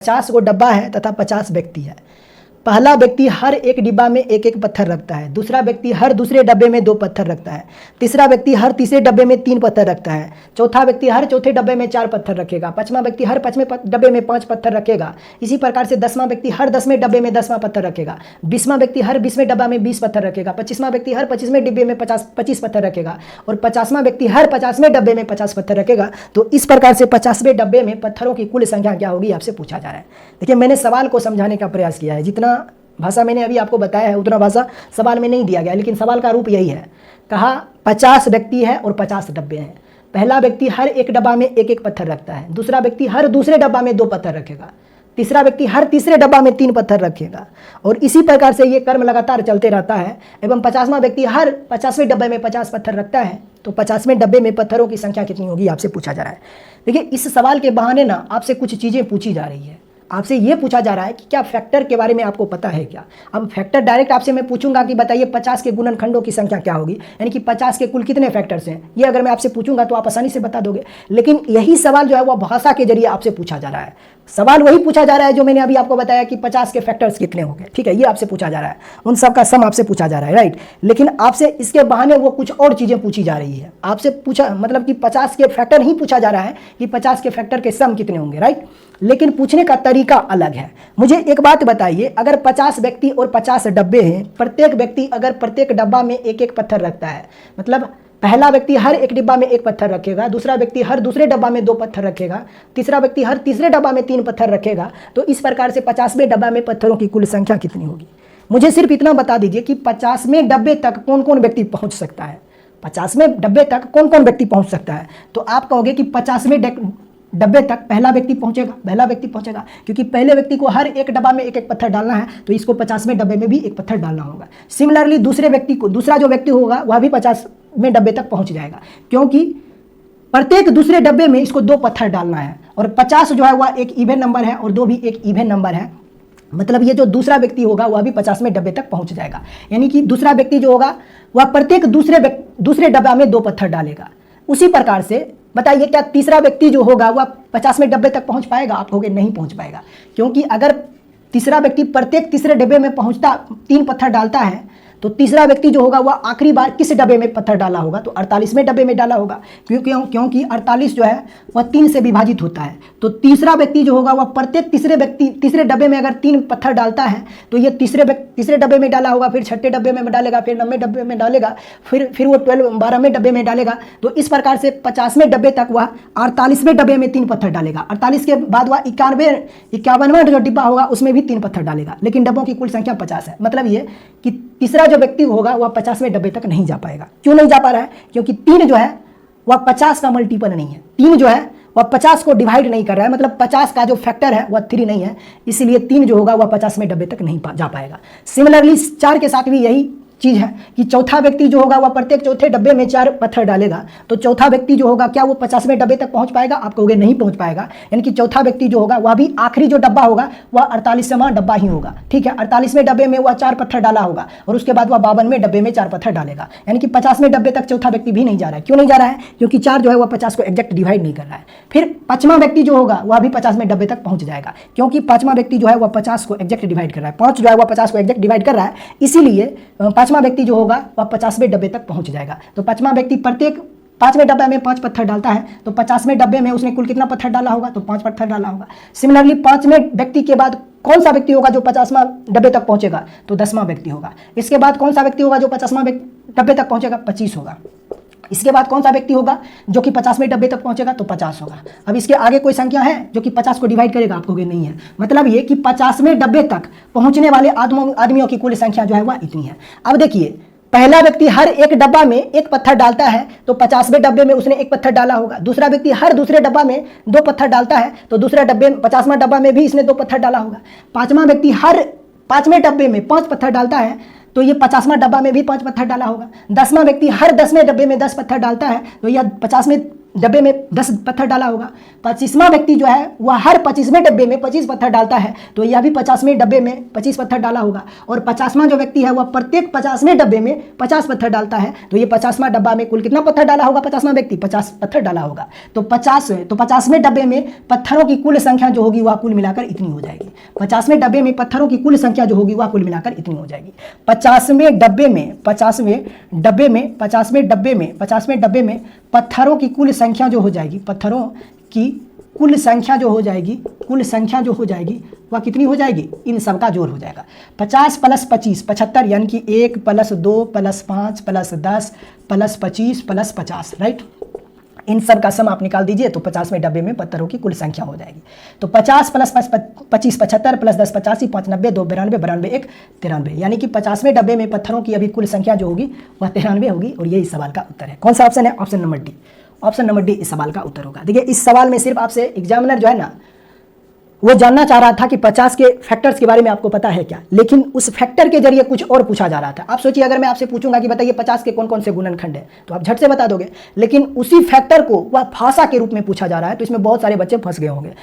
50 गो डब्बा है तथा 50 व्यक्ति है। पहला व्यक्ति हर एक डिब्बा में एक एक पत्थर रखता है, दूसरा व्यक्ति हर दूसरे डब्बे में 2 पत्थर रखता है, तीसरा व्यक्ति हर तीसरे डब्बे में 3 पत्थर रखता है, चौथा व्यक्ति हर चौथे डब्बे में 4 पत्थर रखेगा, पांचवा व्यक्ति हर पांचवें डब्बे में 5 पत्थर रखेगा। इसी प्रकार से 10वां व्यक्ति हर 10वें डब्बे में 10वां पत्थर रखेगा, 20वां व्यक्ति हर 20वें डब्बा में 20 पत्थर रखेगा, 25वां व्यक्ति हर 25वें डिब्बे में 25 पत्थर रखेगा और 50वां व्यक्ति हर 50वें डब्बे में 50 पत्थर रखेगा। तो इस प्रकार से 50वें डब्बे में पत्थरों की कुल संख्या क्या होगी आपसे पूछा जा रहा है। देखिए, मैंने सवाल को समझाने का प्रयास किया है, जितना भाषा मैंने अभी आपको बताया है उतना भाषा सवाल में नहीं दिया गया, लेकिन सवाल का रूप यही है। कहा 50 व्यक्ति है और 50 डब्बे हैं। पहला व्यक्ति हर एक डब्बा में एक एक पत्थर रखता है, दूसरा व्यक्ति हर दूसरे डब्बा में 2 पत्थर रखेगा, तीसरा व्यक्ति हर तीसरे डब्बा में 3 पत्थर रखेगा और इसी प्रकार से ये क्रम लगातार चलते रहता है। एवं 50वां व्यक्ति हर 50वें डब्बे में 50 पत्थर रखता है। तो 50वें डब्बे में पत्थरों की संख्या कितनी होगी आपसे पूछा जा रहा है। देखिए, इस सवाल के बहाने ना आपसे कुछ चीज़ें पूछी जा रही है। आपसे ये पूछा जा रहा है कि क्या फैक्टर के बारे में आपको पता है क्या। अब फैक्टर डायरेक्ट आपसे मैं पूछूंगा कि बताइए 50 के गुणनखंडों की संख्या क्या होगी, यानी कि 50 के कुल कितने फैक्टर्स हैं। ये अगर मैं आपसे पूछूंगा तो आप आसानी से बता दोगे, लेकिन यही सवाल जो है वह भाषा के जरिए आपसे पूछा जा रहा है। सवाल वही पूछा जा रहा है जो मैंने अभी आपको बताया कि 50 के फैक्टर्स कितने होंगे, ठीक है, ये आपसे पूछा जा रहा है, उन सब का सम आपसे पूछा जा रहा है, राइट। लेकिन आपसे इसके बहाने वो कुछ और चीज़ें पूछी जा रही है। आपसे पूछा मतलब कि 50 के फैक्टर ही पूछा जा रहा है कि 50 के फैक्टर के सम कितने होंगे, राइट। लेकिन पूछने का तरीका अलग है। मुझे एक बात बताइए, अगर 50 व्यक्ति और 50 डब्बे हैं, प्रत्येक व्यक्ति अगर प्रत्येक डब्बा में एक एक पत्थर रखता है, मतलब पहला व्यक्ति हर एक डिब्बा में 1 पत्थर रखेगा, दूसरा व्यक्ति हर दूसरे डब्बा में 2 पत्थर रखेगा, तीसरा व्यक्ति हर तीसरे डब्बा में 3 पत्थर रखेगा। तो इस प्रकार से 50वें डब्बा में पत्थरों की कुल संख्या कितनी होगी। मुझे सिर्फ इतना बता दीजिए कि 50वें डब्बे तक कौन कौन व्यक्ति पहुंच सकता है। 50वें डब्बे तक कौन कौन व्यक्ति पहुंच सकता है। तो आप कहोगे कि 50वें डब्बे तक पहला व्यक्ति पहुंचेगा, क्योंकि पहले व्यक्ति को हर एक डब्बा में एक एक पत्थर डालना है, तो इसको 50वें डब्बे में भी एक पत्थर डालना होगा। सिमिलरली दूसरा जो व्यक्ति होगा वह भी 50वें डब्बे तक पहुंच जाएगा, क्योंकि प्रत्येक दूसरे डब्बे में इसको 2 पत्थर डालना है और 50 जो है वह एक इवन नंबर है और 2 भी एक इवन नंबर है। मतलब ये जो दूसरा व्यक्ति होगा वह भी 50वें डब्बे तक पहुंच जाएगा, यानी कि दूसरा व्यक्ति जो होगा वह प्रत्येक दूसरे डब्बा में 2 पत्थर डालेगा। उसी प्रकार से बताइए, क्या तीसरा व्यक्ति जो होगा वह 50वें डब्बे तक पहुंच पाएगा। आप कहोगे नहीं पहुंच पाएगा, क्योंकि अगर तीसरा व्यक्ति प्रत्येक तीसरे डब्बे में 3 पत्थर डालता है, तो तीसरा व्यक्ति जो होगा वह आखिरी बार किस डब्बे में पत्थर डाला होगा, तो 48वें डब्बे में डाला होगा, क्योंकि 48 जो है वह 3 से विभाजित होता है। तो तीसरा व्यक्ति जो होगा वह प्रत्येक तीसरे डब्बे में अगर 3 पत्थर डालता है, तो ये तीसरे डब्बे में डाला होगा, फिर छठे डब्बे में डालेगा, फिर 9वें डब्बे में डालेगा, फिर वो 12वें डब्बे में डालेगा। तो इस प्रकार से 50वें डब्बे तक वह 48वें डब्बे में 3 पत्थर डालेगा। 48 के बाद वह 51वां जो डिब्बा होगा उसमें भी 3 पत्थर डालेगा, लेकिन डब्बों की कुल संख्या 50 है। मतलब ये कि तीसरा जो व्यक्ति होगा वह 50वें डब्बे तक नहीं जा पाएगा। क्यों नहीं जा पा रहा है, क्योंकि 3 जो है वह 50 का मल्टीपल नहीं है। 3 जो है वह 50 को डिवाइड नहीं कर रहा है, मतलब 50 का जो फैक्टर है वह 3 नहीं है, इसलिए 3 जो होगा वह 50वें डब्बे तक नहीं जा पाएगा। सिमिलरली 4 के साथ भी यही चीज़ है कि चौथा व्यक्ति जो होगा वह प्रत्येक चौथे डब्बे में 4 पत्थर डालेगा। तो चौथा व्यक्ति जो होगा क्या वो 50वें डब्बे तक पहुंच पाएगा। आप कहोगे नहीं पहुंच पाएगा, यानी कि चौथा व्यक्ति जो होगा वह भी आखिरी जो डब्बा होगा वह 48वां डब्बा ही होगा, ठीक है। 48वें डब्बे में वह 4 पत्थर डाला होगा और उसके बाद वह 52वें डब्बे में 4 पत्थर डालेगा, यानी कि 50वें डब्बे तक चौथा व्यक्ति भी नहीं जा रहा है। क्यों नहीं जा रहा है, क्योंकि 4 जो है वह 50 को एग्जैक्ट डिवाइड नहीं कर रहा है। फिर 5वां व्यक्ति जो होगा वह भी 50वें डब्बे तक पहुंच जाएगा, क्योंकि 5वां व्यक्ति जो है वह 50 को एग्जैक्ट डिवाइड कर रहा है। 5 जो है वह 50 को एग्जैक्ट डिवाइड कर रहा है, इसीलिए 5वां व्यक्ति जो होगा वह 50वें डब्बे तक पहुंच जाएगा। तो 5वां व्यक्ति प्रत्येक 5वें डब्बे में 5 पत्थर डालता है, तो 50वें डब्बे में उसने कुल कितना पत्थर डाला होगा, तो 5 पत्थर डाला होगा। सिमिलरली 5वें व्यक्ति के बाद कौन सा व्यक्ति होगा जो 50वां डब्बे तक पहुंचेगा, तो 10वां व्यक्ति होगा। इसके बाद कौन सा व्यक्ति होगा जो 50वां डब्बे तक पहुंचेगा, 25 होगा। इसके बाद कौन सा व्यक्ति होगा जो कि 50वें डब्बे तक पहुंचेगा, तो 50 होगा। अब इसके आगे कोई संख्या है जो कि 50 को डिवाइड करेगा, आप कहोगे नहीं है। मतलब ये कि 50वें डब्बे तक पहुंचने वाले आदमियों की कुल संख्या जो है वह इतनी है। अब देखिए, पहला व्यक्ति हर एक डब्बा में 1 पत्थर डालता है, तो 50वें डब्बे में उसने 1 पत्थर डाला होगा। दूसरा व्यक्ति हर दूसरे डब्बा में 2 पत्थर डालता है, तो दूसरे 50वां डब्बा में भी इसने 2 पत्थर डाला होगा। 5वां व्यक्ति हर 5वें डब्बे में 5 पत्थर डालता है, तो ये 50वां डब्बा में भी 5 पत्थर डाला होगा। 10वां व्यक्ति हर 10वें डब्बे में 10 पत्थर डालता है, तो यह 50वें डब्बे में 10 पत्थर डाला होगा, 25वां व्यक्ति जो है वह हर 25वें डब्बे में 25 पत्थर डालता है, तो यह भी 50वें डब्बे में 25 पत्थर डाला होगा। और 50वां जो व्यक्ति है वह प्रत्येक 50वें डब्बे में 50 पत्थर डालता है, तो ये 50वां डब्बा में कुल कितना पत्थर डाला होगा? 50वां व्यक्ति 50 पत्थर डाला होगा। तो 50वें डब्बे में पत्थरों की कुल संख्या जो होगी वह कुल मिलाकर इतनी हो जाएगी। 50वें डब्बे में पत्थरों की कुल संख्या जो होगी वह कुल मिलाकर इतनी हो जाएगी। 50वें डब्बे में पत्थरों की कुल संख्या जो हो जाएगी, पत्थरों की कुल संख्या जो हो जाएगी वह कितनी हो जाएगी? इन सब का जोड़ हो जाएगा। 50 + 25 75, यानी कि 1 + 2 + 5 + 10 + 25 + 50, राइट। इन सब का सम आप निकाल दीजिए तो 50वें डब्बे में पत्थरों की कुल संख्या हो जाएगी। तो 50 + 25 75 + 10 85, 5 90, 2 92, 92 1 93, यानी कि 50वें डब्बे में पत्थरों की अभी कुल संख्या जो होगी वह 93 होगी। और यही इस सवाल का उत्तर है। कौन सा ऑप्शन है? Option number D. Option number D इस सवाल का उत्तर होगा। देखिए, इस सवाल में सिर्फ आपसे एग्जामिनर जो है ना वो जानना चाह रहा था कि 50 के फैक्टर्स के बारे में आपको पता है क्या, लेकिन उस फैक्टर के जरिए कुछ और पूछा जा रहा था। आप सोचिए, अगर मैं आपसे पूछूंगा कि बताइए 50 के कौन कौन से गुणनखंड हैं, तो आप झट से बता दोगे, लेकिन उसी फैक्टर को वह भाषा के रूप में पूछा जा रहा है, तो इसमें बहुत सारे बच्चे फंस गए होंगे।